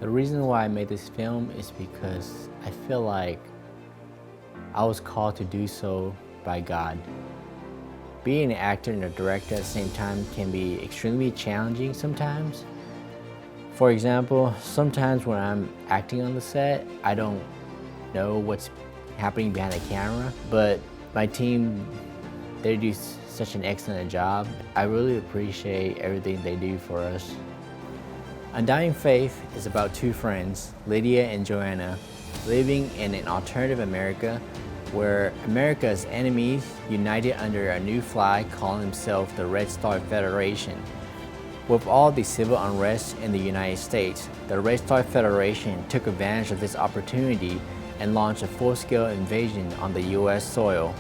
The reason why I made this film is because I feel like I was called to do so by God. Being an actor and a director at the same time can be extremely challenging sometimes. For example, sometimes when I'm acting on the set, I don't know what's happening behind the camera, but my team, they do such an excellent job. I really appreciate everything they do for us. Undying Faith is about two friends, Lydia and Joanna, living in an alternative America where America's enemies united under a new flag calling themselves the Red Star Federation. With all the civil unrest in the United States, the Red Star Federation took advantage of this opportunity and launched a full-scale invasion on the U.S. soil.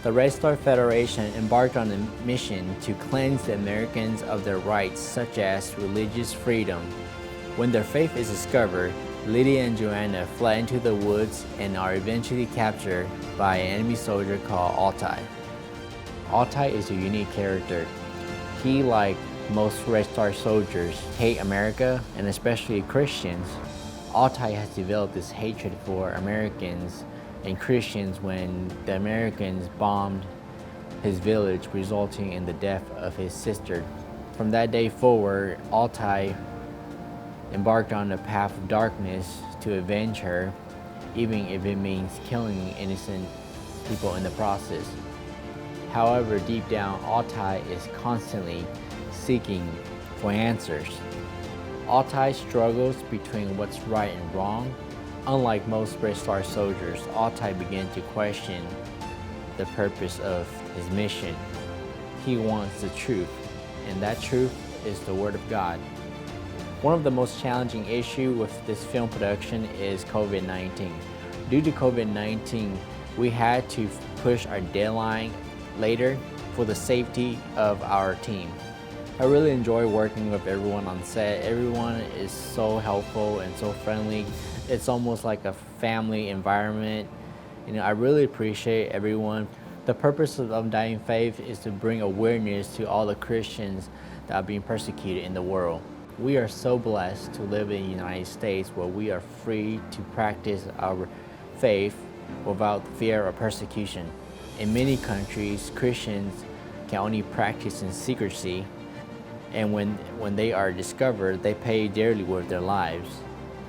The Red Star Federation embarked on a mission to cleanse the Americans of their rights such as religious freedom. When their faith is discovered, Lydia and Joanna fled into the woods and are eventually captured by an enemy soldier called Altai. Altai is a unique character. He, like most Red Star soldiers, hate America and especially Christians. Altai has developed this hatred for Americans and Christians when the Americans bombed his village, resulting in the death of his sister. From that day forward, Altai embarked on a path of darkness to avenge her, even if it means killing innocent people in the process. However, deep down, Altai is constantly seeking for answers. Altai struggles between what's right and wrong. Unlike most Red Star soldiers, Altai began to question the purpose of his mission. He wants the truth, and that truth is the Word of God. One of the most challenging issues with this film production is COVID-19. Due to COVID-19, we had to push our deadline later for the safety of our team. I really enjoy working with everyone on set. Everyone is so helpful and so friendly. It's almost like a family environment. I really appreciate everyone. The purpose of Undying Faith is to bring awareness to all the Christians that are being persecuted in the world. We are so blessed to live in the United States where we are free to practice our faith without fear of persecution. In many countries, Christians can only practice in secrecy, and when they are discovered, they pay dearly with their lives.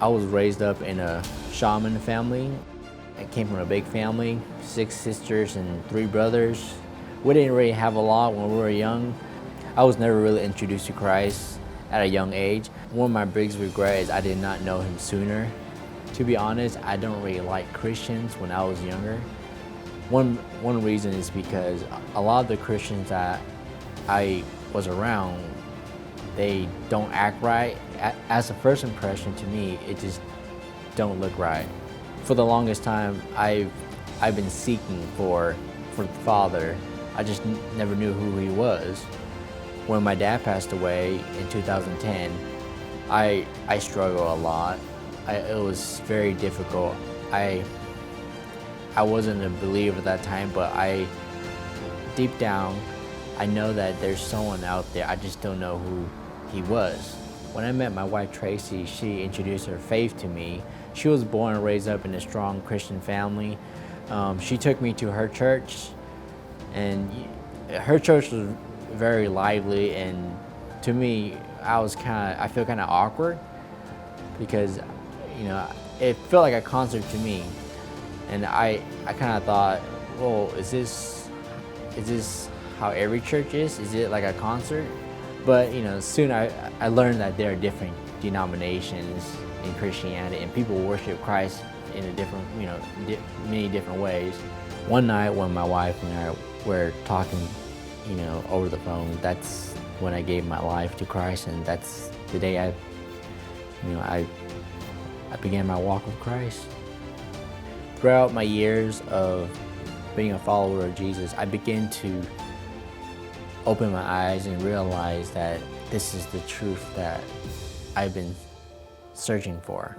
I was raised up in a shaman family. I came from a big family, 6 sisters and 3 brothers. We didn't really have a lot when we were young. I was never really introduced to Christ at a young age. One of my biggest regrets is I did not know him sooner. To be honest, I don't really like Christians when I was younger. One reason is because a lot of the Christians that I was around, they don't act right. As a first impression to me, it just don't look right. For the longest time, I've been seeking for the Father. I just never knew who he was. When my dad passed away in 2010, I struggled a lot. It was very difficult. I wasn't a believer at that time, but deep down, I know that there's someone out there. I just don't know who he was. When I met my wife Tracy, she introduced her faith to me. She was born and raised up in a strong Christian family. She took me to her church, and her church was very lively, and to me, I feel kind of awkward because, it felt like a concert to me, and I kind of thought, well, is this how every church is? Is it like a concert? But soon I learned that there are different denominations in Christianity, and people worship Christ in a different, many different ways. One night when my wife and I were talking, over the phone, that's when I gave my life to Christ, and that's the day I began my walk with Christ. Throughout my years of being a follower of Jesus, I began to open my eyes and realize that this is the truth that I've been searching for.